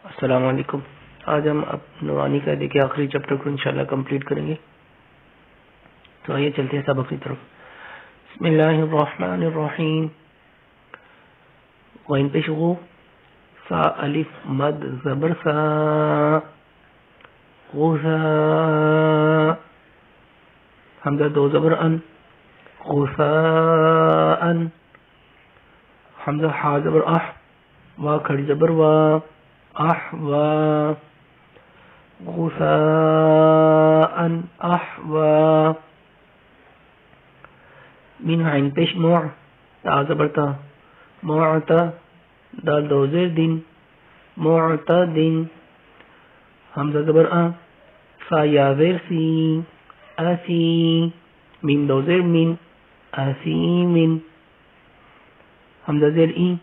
السلام علیکم. آج ہم اب نورانی قاعدے کے آخری چیپٹر کو انشاءاللہ کمپلیٹ کریں گے. تو آئیے چلتے ہیں سبق کی طرف. بسم اللہ الرحمن الرحیم. غین پیش غو، سا الف مد زبر سا، غوثا، حمزہ دو زبر ان، غوثاء، حمزہ ہا زبر اح، وا کھڑی زبر وا، احوا، غثاء احوا. من عین پیش مع، تا زبر تا، معتا، دال دو زیر دن، معتدن، حمزہ زبر ا، فا یا زیر سی، اسی، میم دو زیر من، اسیمن، حمزہ زیر ای،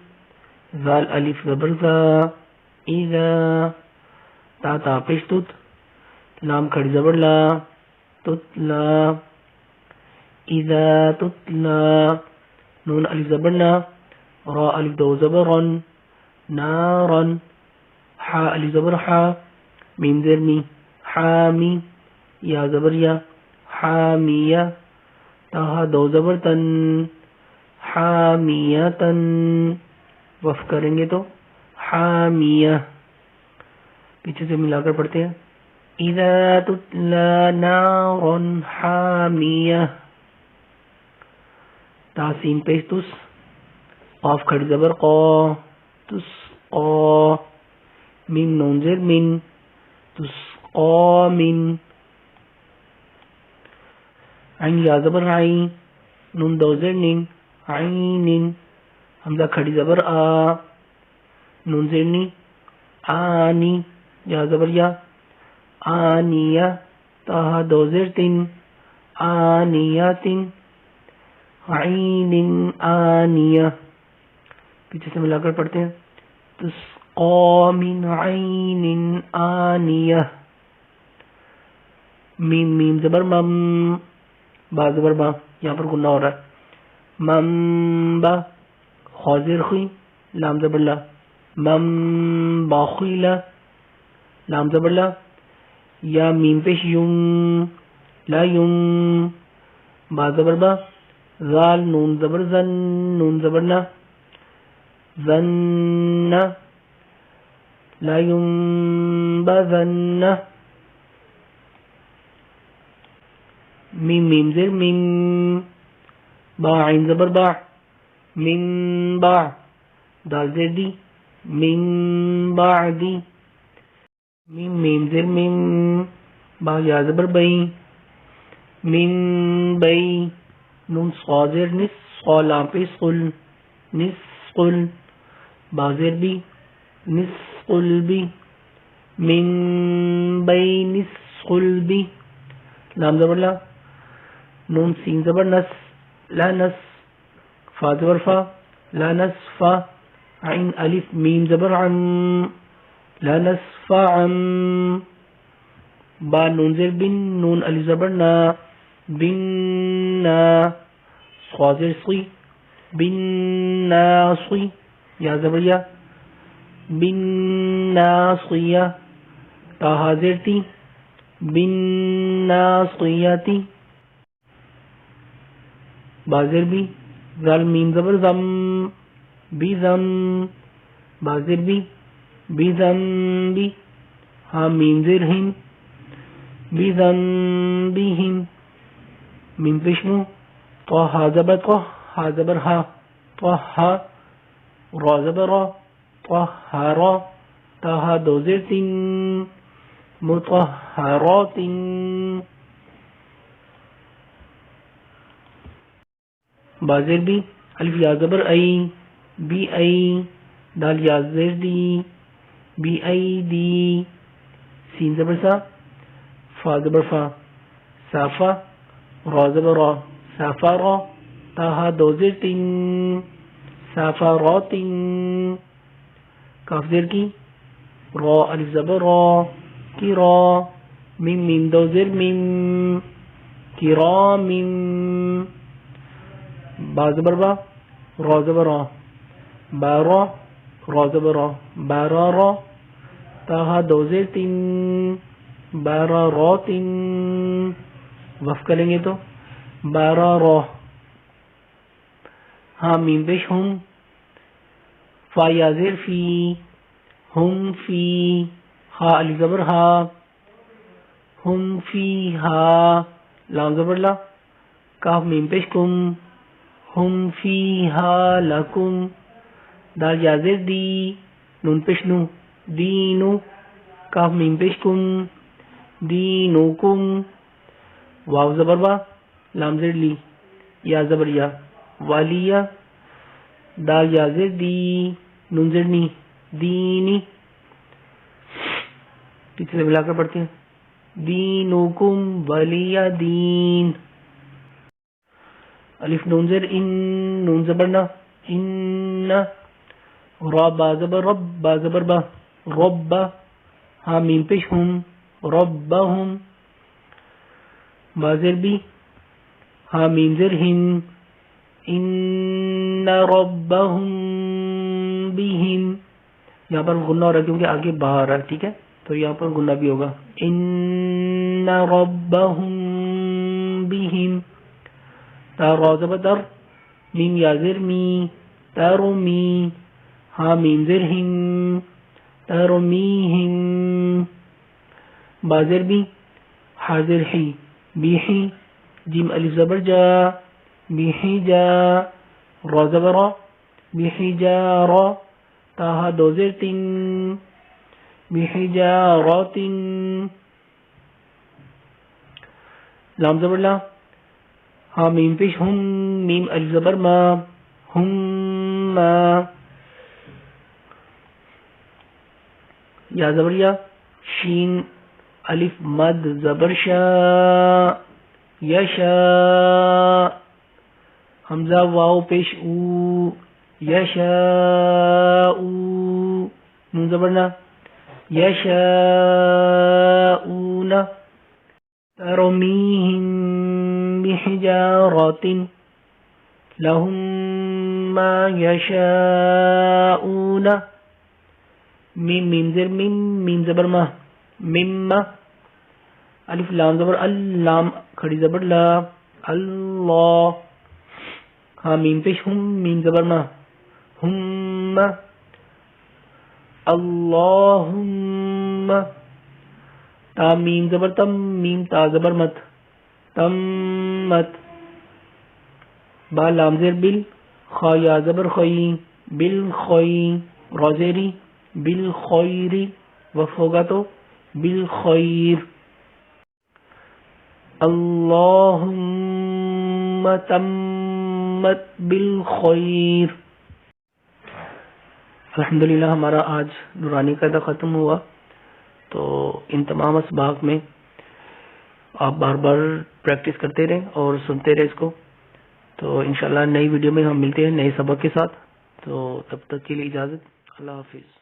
زال الف زبر زا، اذا، تا پیش تت، لام کھڑی زبر لا، تتلا، اذا تتلا، نون الف زبر نا، را الف دو زبر رن، نارن، حا الف زبر حا، میم زیر می، حامی، یا زبر یا، حامیہ، تا دو زبر تن، حامیتن، وف کریں گے تو حامیہ. پیچھے سے ملا کر پڑھتے ہیں. اذا تتلا نار حامیہ، تاسین پیش تس، قاف کھڑی زبر قا، تسقا، میم نون زیر من، تسقا من، عین یا زبر عین، نون دو زیر نین، عینن، حمزہ کھڑی زبر آ، نون زیر نی، آنی، یا زبر یا، آنیہ، تا دو زیر تن، آنیتن، عین آنیہ. پیچھے سے ملا کر پڑھتے ہیں. تسقا من عین آنیہ. میم زبر مم، با زبر با، یہاں پر گناہ ہو رہا ہے. ممبا، خوازر خوی، لام زبر لا، مم باخیلا، لام زبر لا، یا میم پیش یم، لا یم، با زبر با، زال نون زبر زن، نون زبر نا، زن، لا یم بزن، میم زیر میم، با عین زبر با، من با، دال زیر دی، من بعدی، میم زیر میم، با یا زبر بئی، من بئی، نون صا زیر نس، صا لام پہ سقل، نسقل، با زیر بی، نسقل بی، من بئی نسقل بی، لام زبر لا، نون سین زبر نس، لا نس، فا زبر فا، لا نسفا، عین الف میم زبر عم، لا نسفا عم، با نون زیر بن، نون الف زبر نا، بن نا، صا زیر صی، بن ناصی، یا زبر یا، بن ناصیہ، تا زیر تی، بن ناصیتی، با زیر بی، زال میم زبر زم، بی زم، با زیر بی، بی زم بی، ہاں میم زیر ہم، بی زم بی ہم، میم پیشمو، تو ہا زبر تو، ہا زبر ہا، تو ہا، را زبر را، تو ہا را، تا دو زیر تین، مطہرات، با زیر بی، الف یا زبر ای، بی ای، دال یا زیر دی، بی ای دی، سین زبر سا، فا زبر فا، صافا، را زبر را، صافا را، تا دو زیر تین، صافارات، کاف زیر کی، را الف زبر را، کی را، میم دو زیر میم، کرام، با زبر با، را زبر را، بارا، را زبر را، بارا را، تاہا دو زیر تین بارارات وقف کریں گے تو بارارا. ہاں میم پیش ہم فا یا زیر فی ہم فی ہا علی زبر ہا ہم فی ہا لام زبر لا کاف میم پیش کم ہم فی ہا لکم دال یا زیر دی نون پیش نو دینو کاف میم پیش کم دینوکم واو زبر با لام زیر لی یا زبر یا والیا دال یا زیر دی نون زیر نی دینی پیچھے سے ملا کر پڑھتے ہیں دینوکم ولی دین. الف نون زیر ان نون زبر نا ان را با زبر رب با زبر با رب ہاں میم پیش ہم ربہم با زیر بی ہاں میم زیر ہم ان ربہم بہم. یہاں پر غنہ ہو رہا ہے کیونکہ آگے با آ رہا ہے, ٹھیک ہے, تو یہاں پر غنہ بھی ہوگا ان ربہم بہم. را زبر در میم یا زیر می ترمی ہاں میم زیر ہم ترمیہم با زیر بی حاضر ہی بیہی جیم الف زبر جا بیہی جا را زبر را بیہی جا را تاہا دو زیر تین بیہی جا را تین لام زبر لا ہاں میم پیش ہم میم الف زبر ما ہم ما یا زبر یا شین الف مد زبر شا یشا حمزہ واو پیش او یشا نون زبر نا یشا اونا ترمیہم بحجارات لهم ما یشاؤون میم میم زیر میم میم زبر ما مما الف لام زبر اللام کھڑی زبر لا اللہ ہاں میم پیش ہم میم زبر ما ہم اللہم تا میم زبر تم میم تا زبر مت تمت با لام زیر بل خا یا زبر خی بالخی را زیری بالخیری وقف ہوگا تو بالخیر. اللہم تمت بالخیر. الحمدللہ ہمارا آج نورانی قاعدہ ختم ہوا. تو ان تمام اسباق میں آپ بار بار پریکٹس کرتے رہیں اور سنتے رہیں اس کو. تو انشاءاللہ نئی ویڈیو میں ہم ملتے ہیں نئے سبق کے ساتھ. تو تب تک کے لیے اجازت, اللہ حافظ.